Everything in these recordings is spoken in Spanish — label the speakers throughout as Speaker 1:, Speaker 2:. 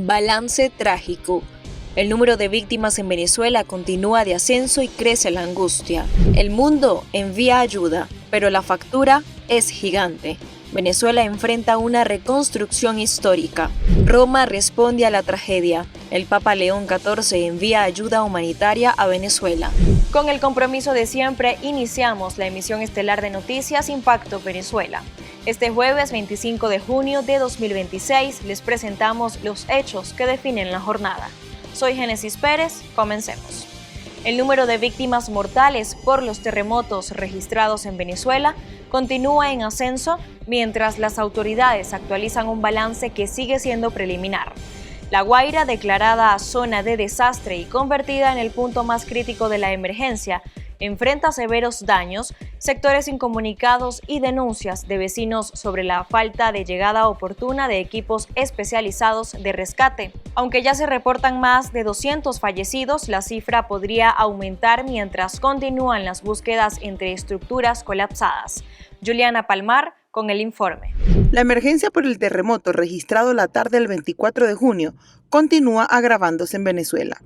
Speaker 1: Balance trágico. El número de víctimas en Venezuela continúa de ascenso y crece la angustia. El mundo envía ayuda, pero la factura es gigante. Venezuela enfrenta una reconstrucción histórica. Roma responde a la tragedia. El Papa León XIV envía ayuda humanitaria a Venezuela. Con el compromiso de siempre, iniciamos la emisión estelar de Noticias Impacto Venezuela. Este jueves 25 de junio de 2026 les presentamos los hechos que definen la jornada. Soy Génesis Pérez, comencemos. El número de víctimas mortales por los terremotos registrados en Venezuela continúa en ascenso mientras las autoridades actualizan un balance que sigue siendo preliminar. La Guaira, declarada zona de desastre y convertida en el punto más crítico de la emergencia, enfrenta severos daños, sectores incomunicados y denuncias de vecinos sobre la falta de llegada oportuna de equipos especializados de rescate. Aunque ya se reportan más de 200 fallecidos, la cifra podría aumentar mientras continúan las búsquedas entre estructuras colapsadas. Juliana Palmar con el informe.
Speaker 2: La emergencia por el terremoto registrado la tarde del 24 de junio continúa agravándose en Venezuela.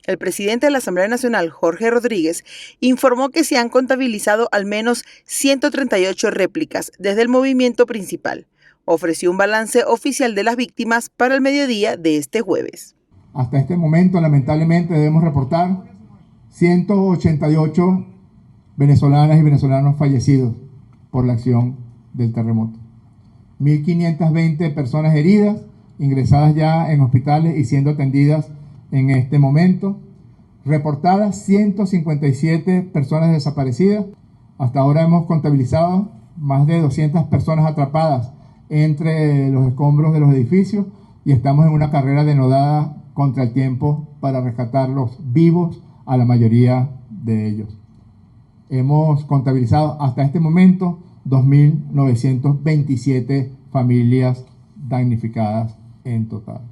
Speaker 2: El presidente de la Asamblea Nacional, Jorge Rodríguez, informó que se han contabilizado al menos 138 réplicas desde el movimiento principal. Ofreció un balance oficial de las víctimas para el mediodía de este jueves.
Speaker 3: Hasta este momento, lamentablemente, debemos reportar 188 venezolanas y venezolanos fallecidos por la acción del terremoto. 1.520 personas heridas, ingresadas ya en hospitales y siendo atendidas en este momento. Reportadas 157 personas desaparecidas. Hasta ahora hemos contabilizado más de 200 personas atrapadas entre los escombros de los edificios y estamos en una carrera denodada contra el tiempo para rescatarlos vivos a la mayoría de ellos. Hemos contabilizado hasta este momento 2.927 familias damnificadas en total.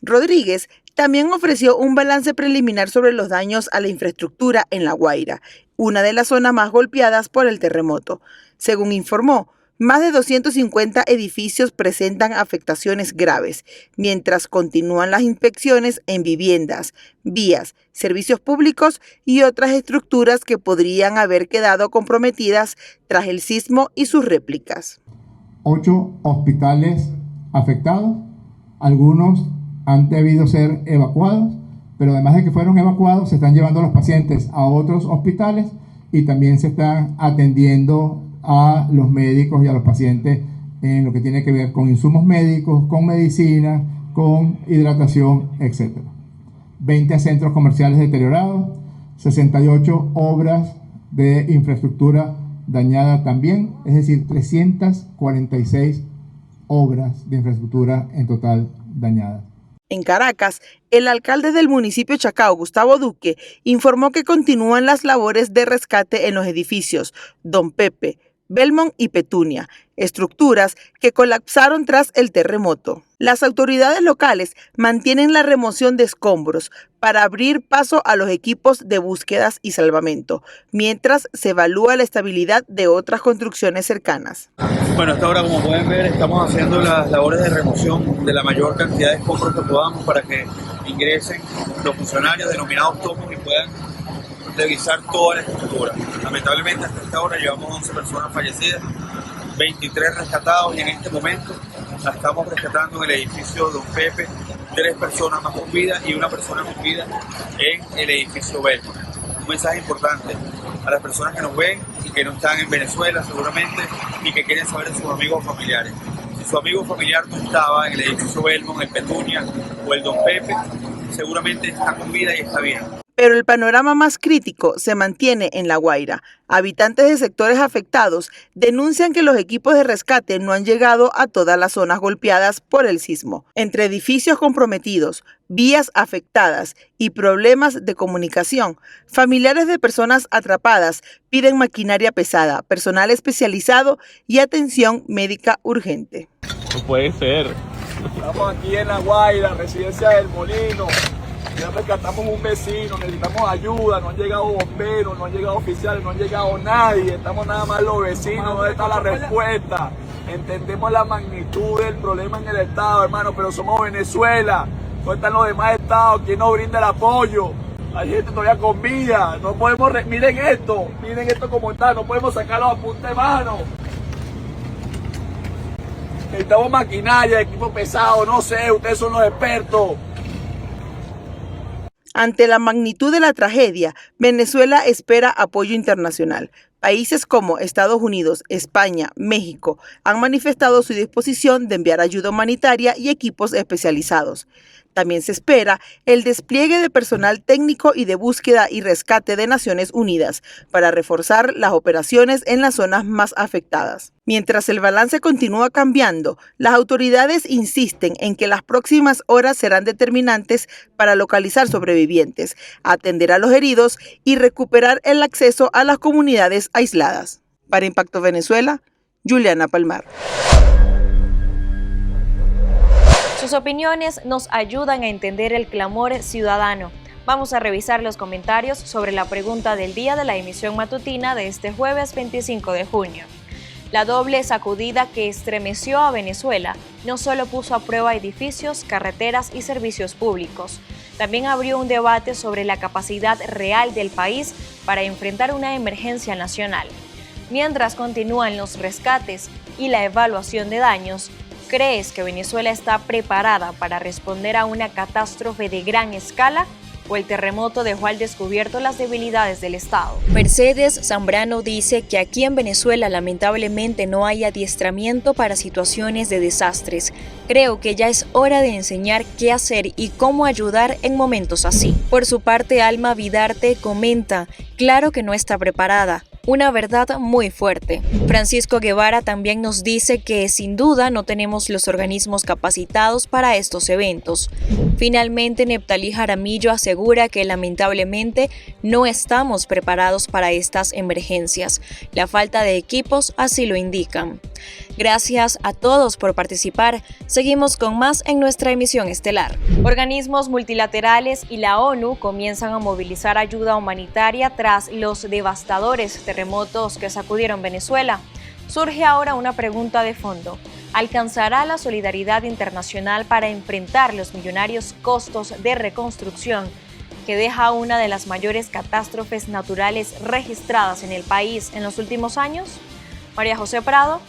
Speaker 2: Rodríguez también ofreció un balance preliminar sobre los daños a la infraestructura en La Guaira, una de las zonas más golpeadas por el terremoto. Según informó, más de 250 edificios presentan afectaciones graves, mientras continúan las inspecciones en viviendas, vías, servicios públicos y otras estructuras que podrían haber quedado comprometidas tras el sismo y sus réplicas.
Speaker 3: 8 hospitales afectados, algunos han debido ser evacuados, pero además de que fueron evacuados, se están llevando a los pacientes a otros hospitales y también se están atendiendo a los médicos y a los pacientes en lo que tiene que ver con insumos médicos, con medicina, con hidratación, etc. 20 centros comerciales deteriorados, 68 obras de infraestructura dañada también, es decir, 346 obras de infraestructura en total dañadas.
Speaker 2: En Caracas, el alcalde del municipio Chacao, Gustavo Duque, informó que continúan las labores de rescate en los edificios Don Pepe, Belmont y Petunia, estructuras que colapsaron tras el terremoto. Las autoridades locales mantienen la remoción de escombros para abrir paso a los equipos de búsquedas y salvamento, mientras se evalúa la estabilidad de otras construcciones cercanas.
Speaker 4: Bueno, hasta ahora, como pueden ver, estamos haciendo las labores de remoción de la mayor cantidad de escombros que podamos para que ingresen los funcionarios denominados tomos y puedan revisar toda la estructura. Lamentablemente, hasta esta hora llevamos 11 personas fallecidas, 23 rescatados y en este momento la estamos rescatando en el edificio Don Pepe, 3 personas más con vida y 1 persona con vida en el edificio Belmont. Un mensaje importante a las personas que nos ven y que no están en Venezuela seguramente y que quieren saber de sus amigos o familiares. Si su amigo o familiar no estaba en el edificio Belmont, el Petunia o el Don Pepe, seguramente está con vida y está bien.
Speaker 2: Pero el panorama más crítico se mantiene en La Guaira. Habitantes de sectores afectados denuncian que los equipos de rescate no han llegado a todas las zonas golpeadas por el sismo. Entre edificios comprometidos, vías afectadas y problemas de comunicación, familiares de personas atrapadas piden maquinaria pesada, personal especializado y atención médica urgente.
Speaker 5: No puede ser.
Speaker 6: Estamos aquí en La Guaira, residencia del Molino. Ya rescatamos un vecino, necesitamos ayuda, no han llegado bomberos, no han llegado oficiales, no han llegado nadie, estamos nada más los vecinos, ¿dónde está la respuesta? Entendemos la magnitud del problema en el Estado, hermano, pero somos Venezuela, ¿Dónde están los demás estados? ¿Quién nos brinda el apoyo? Hay gente todavía con vida. No podemos, miren esto como está, no podemos sacarlo a punta de mano. Necesitamos maquinaria, equipo pesado, no sé, ustedes son los expertos.
Speaker 2: Ante la magnitud de la tragedia, Venezuela espera apoyo internacional. Países como Estados Unidos, España, México han manifestado su disposición de enviar ayuda humanitaria y equipos especializados. También se espera el despliegue de personal técnico y de búsqueda y rescate de Naciones Unidas para reforzar las operaciones en las zonas más afectadas. Mientras el balance continúa cambiando, las autoridades insisten en que las próximas horas serán determinantes para localizar sobrevivientes, atender a los heridos y recuperar el acceso a las comunidades aisladas. Para Impacto Venezuela, Juliana Palmar.
Speaker 1: Sus opiniones nos ayudan a entender el clamor ciudadano. Vamos a revisar los comentarios sobre la pregunta del día de la emisión matutina de este jueves 25 de junio. La doble sacudida que estremeció a Venezuela no solo puso a prueba edificios, carreteras y servicios públicos, también abrió un debate sobre la capacidad real del país para enfrentar una emergencia nacional. Mientras continúan los rescates y la evaluación de daños, ¿crees que Venezuela está preparada para responder a una catástrofe de gran escala? ¿O el terremoto dejó al descubierto las debilidades del Estado? Mercedes Zambrano dice que aquí en Venezuela lamentablemente no hay adiestramiento para situaciones de desastres. Creo que ya es hora de enseñar qué hacer y cómo ayudar en momentos así. Por su parte, Alma Vidarte comenta, claro que no está preparada. Una verdad muy fuerte. Francisco Guevara también nos dice que sin duda no tenemos los organismos capacitados para estos eventos. Finalmente, Neptalí Jaramillo asegura que lamentablemente no estamos preparados para estas emergencias. La falta de equipos así lo indican. Gracias a todos por participar. Seguimos con más en nuestra emisión estelar. Organismos multilaterales y la ONU comienzan a movilizar ayuda humanitaria tras los devastadores terremotos que sacudieron Venezuela. Surge ahora una pregunta de fondo. ¿Alcanzará la solidaridad internacional para enfrentar los millonarios costos de reconstrucción que deja una de las mayores catástrofes naturales registradas en el país en los últimos años? María José Prado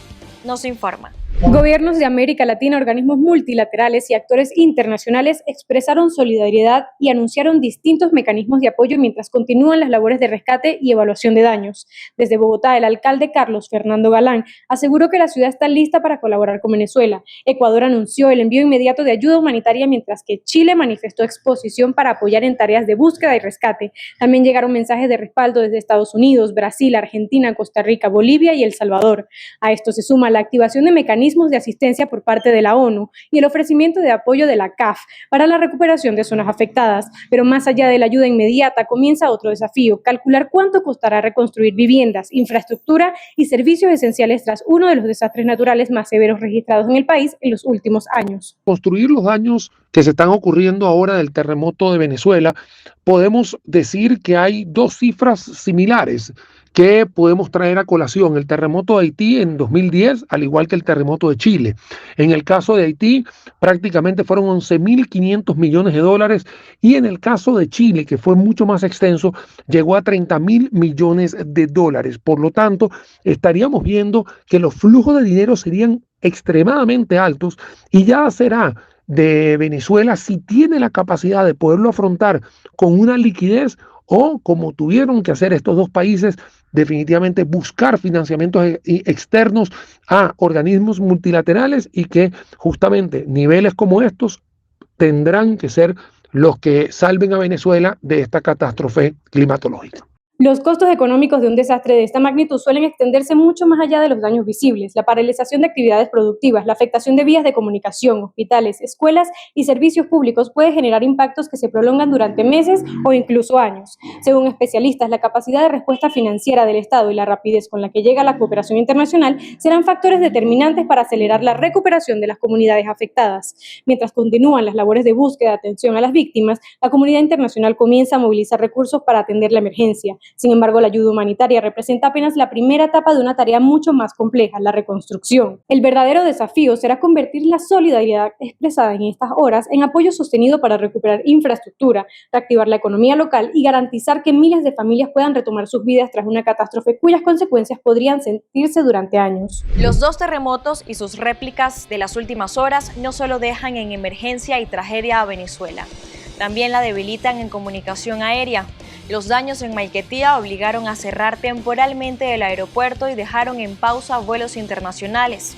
Speaker 1: nos informa.
Speaker 5: Gobiernos de América Latina, organismos multilaterales y actores internacionales expresaron solidaridad y anunciaron distintos mecanismos de apoyo mientras continúan las labores de rescate y evaluación de daños. Desde Bogotá, el alcalde Carlos Fernando Galán aseguró que la ciudad está lista para colaborar con Venezuela. Ecuador anunció el envío inmediato de ayuda humanitaria, mientras que Chile manifestó exposición para apoyar en tareas de búsqueda y rescate. También llegaron mensajes de respaldo desde Estados Unidos, Brasil, Argentina, Costa Rica, Bolivia y El Salvador. A esto se suma la activación de mecanismos de asistencia por parte de la ONU y el ofrecimiento de apoyo de la CAF para la recuperación de zonas afectadas. Pero más allá de la ayuda inmediata, comienza otro desafío: calcular cuánto costará reconstruir viviendas, infraestructura y servicios esenciales tras uno de los desastres naturales más severos registrados en el país en los últimos años.
Speaker 7: Construir los daños que se están ocurriendo ahora del terremoto de Venezuela, podemos decir que hay dos cifras similares que podemos traer a colación: el terremoto de Haití en 2010, al igual que el terremoto de Chile. En el caso de Haití, prácticamente fueron 11.500 millones de dólares, y en el caso de Chile, que fue mucho más extenso, llegó a 30.000 millones de dólares. Por lo tanto, estaríamos viendo que los flujos de dinero serían extremadamente altos, y ya será de Venezuela si tiene la capacidad de poderlo afrontar con una liquidez, o como tuvieron que hacer estos dos países, definitivamente buscar financiamientos externos a organismos multilaterales, y que justamente niveles como estos tendrán que ser los que salven a Venezuela de esta catástrofe climatológica.
Speaker 5: Los costos económicos de un desastre de esta magnitud suelen extenderse mucho más allá de los daños visibles. La paralización de actividades productivas, la afectación de vías de comunicación, hospitales, escuelas y servicios públicos puede generar impactos que se prolongan durante meses o incluso años. Según especialistas, la capacidad de respuesta financiera del Estado y la rapidez con la que llega la cooperación internacional serán factores determinantes para acelerar la recuperación de las comunidades afectadas. Mientras continúan las labores de búsqueda y atención a las víctimas, la comunidad internacional comienza a movilizar recursos para atender la emergencia. Sin embargo, la ayuda humanitaria representa apenas la primera etapa de una tarea mucho más compleja, la reconstrucción. El verdadero desafío será convertir la solidaridad expresada en estas horas en apoyo sostenido para recuperar infraestructura, reactivar la economía local y garantizar que miles de familias puedan retomar sus vidas tras una catástrofe cuyas consecuencias podrían sentirse durante años.
Speaker 1: Los dos terremotos y sus réplicas de las últimas horas no solo dejan en emergencia y tragedia a Venezuela, también la debilitan en comunicación aérea. Los daños en Maiquetía obligaron a cerrar temporalmente el aeropuerto y dejaron en pausa vuelos internacionales.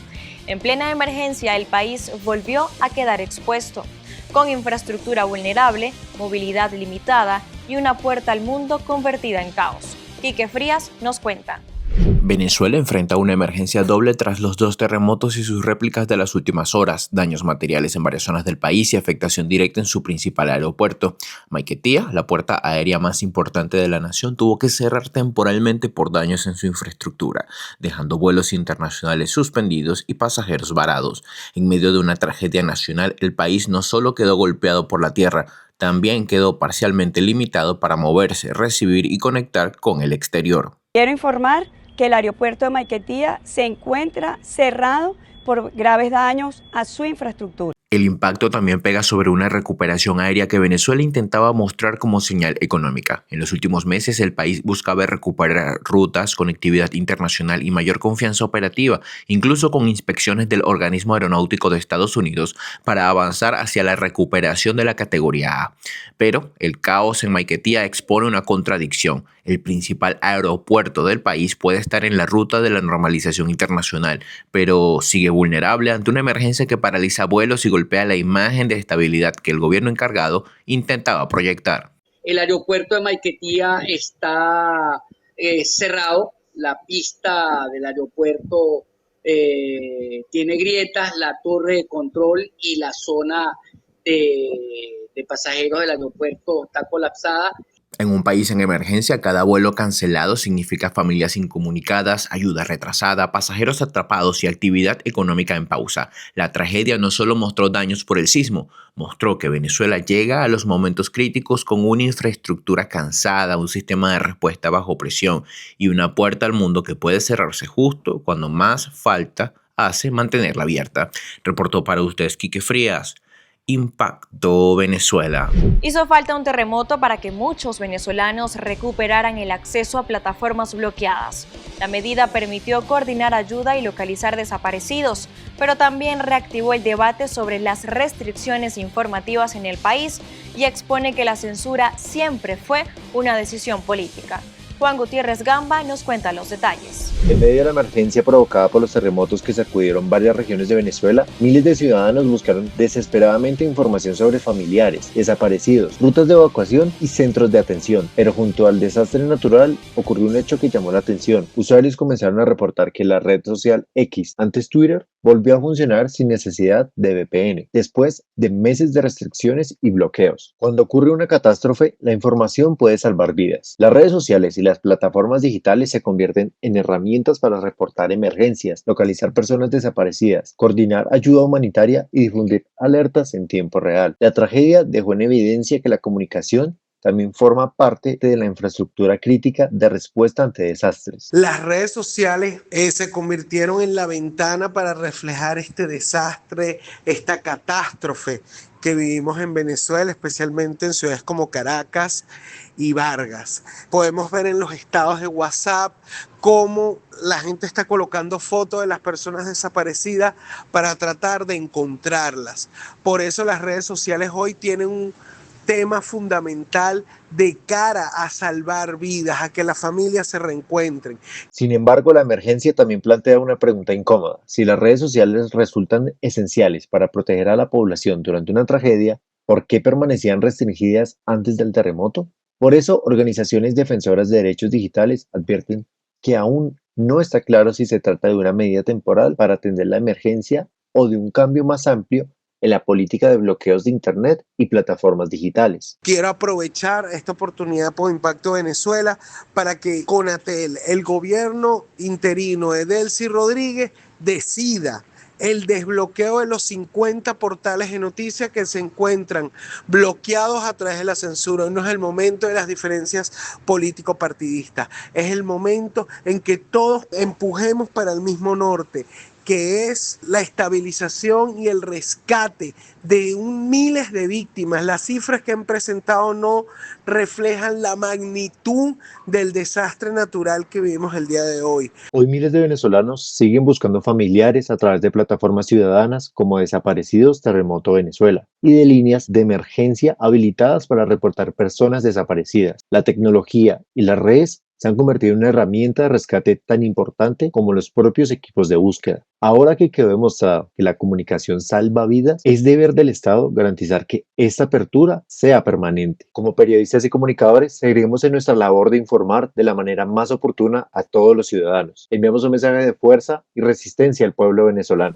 Speaker 1: En plena emergencia, el país volvió a quedar expuesto, con infraestructura vulnerable, movilidad limitada y una puerta al mundo convertida en caos. Quique Frías nos cuenta.
Speaker 8: Venezuela enfrenta una emergencia doble tras los dos terremotos y sus réplicas de las últimas horas, daños materiales en varias zonas del país y afectación directa en su principal aeropuerto. Maiquetía, la puerta aérea más importante de la nación, tuvo que cerrar temporalmente por daños en su infraestructura, dejando vuelos internacionales suspendidos y pasajeros varados. En medio de una tragedia nacional, el país no solo quedó golpeado por la tierra, también quedó parcialmente limitado para moverse, recibir y conectar con el exterior.
Speaker 9: Quiero informar que el aeropuerto de Maiquetía se encuentra cerrado por graves daños a su infraestructura.
Speaker 8: El impacto también pega sobre una recuperación aérea que Venezuela intentaba mostrar como señal económica. En los últimos meses el país buscaba recuperar rutas, conectividad internacional y mayor confianza operativa, incluso con inspecciones del Organismo Aeronáutico de Estados Unidos para avanzar hacia la recuperación de la categoría A. Pero el caos en Maiquetía expone una contradicción. El principal aeropuerto del país puede estar en la ruta de la normalización internacional, pero sigue vulnerable ante una emergencia que paraliza vuelos y golpea la imagen de estabilidad que el gobierno encargado intentaba proyectar.
Speaker 10: El aeropuerto de Maiquetía está cerrado, la pista del aeropuerto tiene grietas, la torre de control y la zona de pasajeros del aeropuerto está colapsada.
Speaker 8: En un país en emergencia, cada vuelo cancelado significa familias incomunicadas, ayuda retrasada, pasajeros atrapados y actividad económica en pausa. La tragedia no solo mostró daños por el sismo, mostró que Venezuela llega a los momentos críticos con una infraestructura cansada, un sistema de respuesta bajo presión y una puerta al mundo que puede cerrarse justo cuando más falta hace mantenerla abierta. Reportó para ustedes Quique Frías. Impacto Venezuela.
Speaker 1: Hizo falta un terremoto para que muchos venezolanos recuperaran el acceso a plataformas bloqueadas. La medida permitió coordinar ayuda y localizar desaparecidos, pero también reactivó el debate sobre las restricciones informativas en el país y expone que la censura siempre fue una decisión política. Juan Gutiérrez Gamba nos cuenta los detalles.
Speaker 11: En medio de la emergencia provocada por los terremotos que sacudieron varias regiones de Venezuela, miles de ciudadanos buscaron desesperadamente información sobre familiares, desaparecidos, rutas de evacuación y centros de atención. Pero junto al desastre natural ocurrió un hecho que llamó la atención. Usuarios comenzaron a reportar que la red social X, antes Twitter, volvió a funcionar sin necesidad de VPN, después de meses de restricciones y bloqueos. Cuando ocurre una catástrofe, la información puede salvar vidas. Las redes sociales y las plataformas digitales se convierten en herramientas para reportar emergencias, localizar personas desaparecidas, coordinar ayuda humanitaria y difundir alertas en tiempo real. La tragedia dejó en evidencia que la comunicación también forma parte de la infraestructura crítica de respuesta ante desastres.
Speaker 12: Las redes sociales se convirtieron en la ventana para reflejar este desastre, esta catástrofe que vivimos en Venezuela, especialmente en ciudades como Caracas y Vargas. Podemos ver en los estados de WhatsApp cómo la gente está colocando fotos de las personas desaparecidas para tratar de encontrarlas. Por eso las redes sociales hoy tienen un tema fundamental de cara a salvar vidas, a que las familias se reencuentren.
Speaker 11: Sin embargo, la emergencia también plantea una pregunta incómoda. Si las redes sociales resultan esenciales para proteger a la población durante una tragedia, ¿por qué permanecían restringidas antes del terremoto? Por eso, organizaciones defensoras de derechos digitales advierten que aún no está claro si se trata de una medida temporal para atender la emergencia o de un cambio más amplio en la política de bloqueos de Internet y plataformas digitales.
Speaker 12: Quiero aprovechar esta oportunidad por Impacto Venezuela para que Conatel, el gobierno interino de Delcy Rodríguez, decida el desbloqueo de los 50 portales de noticias que se encuentran bloqueados a través de la censura. No es el momento de las diferencias político-partidistas, es el momento en que todos empujemos para el mismo norte, que es la estabilización y el rescate de miles de víctimas. Las cifras que han presentado no reflejan la magnitud del desastre natural que vivimos el día de hoy.
Speaker 11: Hoy miles de venezolanos siguen buscando familiares a través de plataformas ciudadanas como Desaparecidos Terremoto Venezuela y de líneas de emergencia habilitadas para reportar personas desaparecidas. La tecnología y las redes se han convertido en una herramienta de rescate tan importante como los propios equipos de búsqueda. Ahora que quedó demostrado que la comunicación salva vidas, es deber del Estado garantizar que esta apertura sea permanente. Como periodistas y comunicadores, seguiremos en nuestra labor de informar de la manera más oportuna a todos los ciudadanos. Enviamos un mensaje de fuerza y resistencia al pueblo venezolano.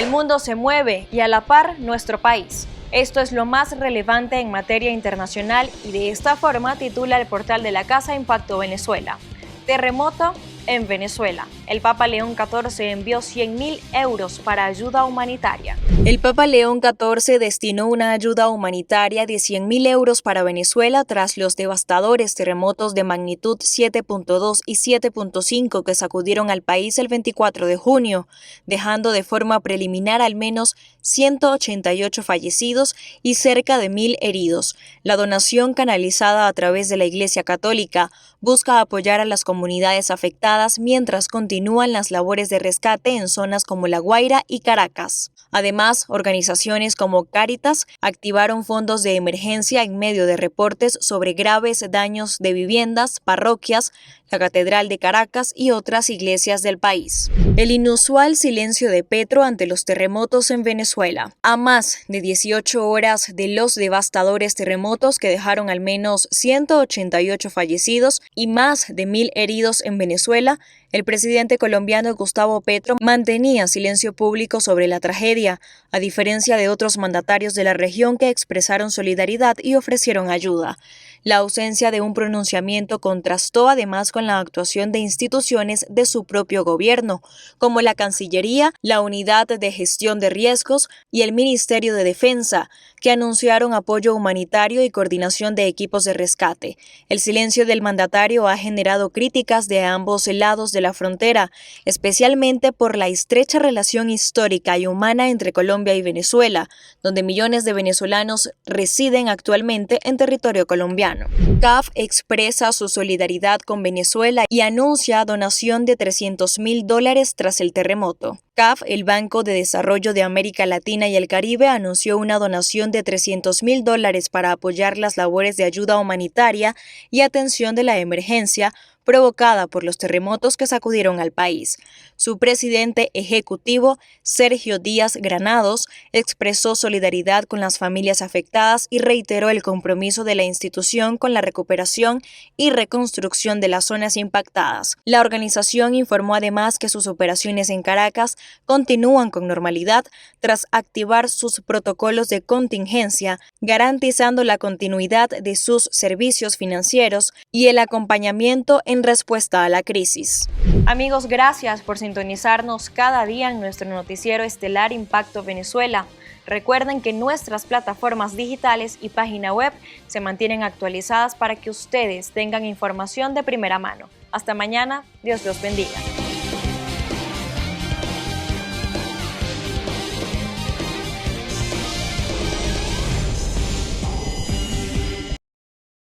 Speaker 1: El mundo se mueve y a la par nuestro país. Esto es lo más relevante en materia internacional y de esta forma titula el portal de la Casa Impacto Venezuela. Terremoto en Venezuela. El Papa León XIV envió 100.000 euros para ayuda humanitaria. El Papa León XIV destinó una ayuda humanitaria de 100.000 euros para Venezuela tras los devastadores terremotos de magnitud 7.2 y 7.5 que sacudieron al país el 24 de junio, dejando de forma preliminar al menos 188 fallecidos y cerca de 1.000 heridos. La donación, canalizada a través de la Iglesia Católica, busca apoyar a las comunidades afectadas mientras continúan las labores de rescate en zonas como La Guaira y Caracas. Además, organizaciones como Cáritas activaron fondos de emergencia en medio de reportes sobre graves daños de viviendas, parroquias, la Catedral de Caracas y otras iglesias del país. El inusual silencio de Petro ante los terremotos en Venezuela. A más de 18 horas de los devastadores terremotos que dejaron al menos 188 fallecidos y más de 1.000 heridos en Venezuela, el presidente colombiano Gustavo Petro mantenía silencio público sobre la tragedia, a diferencia de otros mandatarios de la región que expresaron solidaridad y ofrecieron ayuda. La ausencia de un pronunciamiento contrastó además con la actuación de instituciones de su propio gobierno, como la Cancillería, la Unidad de Gestión de Riesgos y el Ministerio de Defensa, que anunciaron apoyo humanitario y coordinación de equipos de rescate. El silencio del mandatario ha generado críticas de ambos lados de la frontera, especialmente por la estrecha relación histórica y humana entre Colombia y Venezuela, donde millones de venezolanos residen actualmente en territorio colombiano. CAF expresa su solidaridad con Venezuela y anuncia donación de $300.000 tras el terremoto. CAF, el Banco de Desarrollo de América Latina y el Caribe, anunció una donación de $300.000 para apoyar las labores de ayuda humanitaria y atención de la emergencia provocada por los terremotos que sacudieron al país. Su presidente ejecutivo, Sergio Díaz Granados, expresó solidaridad con las familias afectadas y reiteró el compromiso de la institución con la recuperación y reconstrucción de las zonas impactadas. La organización informó además que sus operaciones en Caracas continúan con normalidad tras activar sus protocolos de contingencia, garantizando la continuidad de sus servicios financieros y el acompañamiento en respuesta a la crisis. Amigos, gracias por sintonizarnos cada día en nuestro noticiero estelar Impacto Venezuela. Recuerden que nuestras plataformas digitales y página web se mantienen actualizadas para que ustedes tengan información de primera mano. Hasta mañana, Dios los bendiga.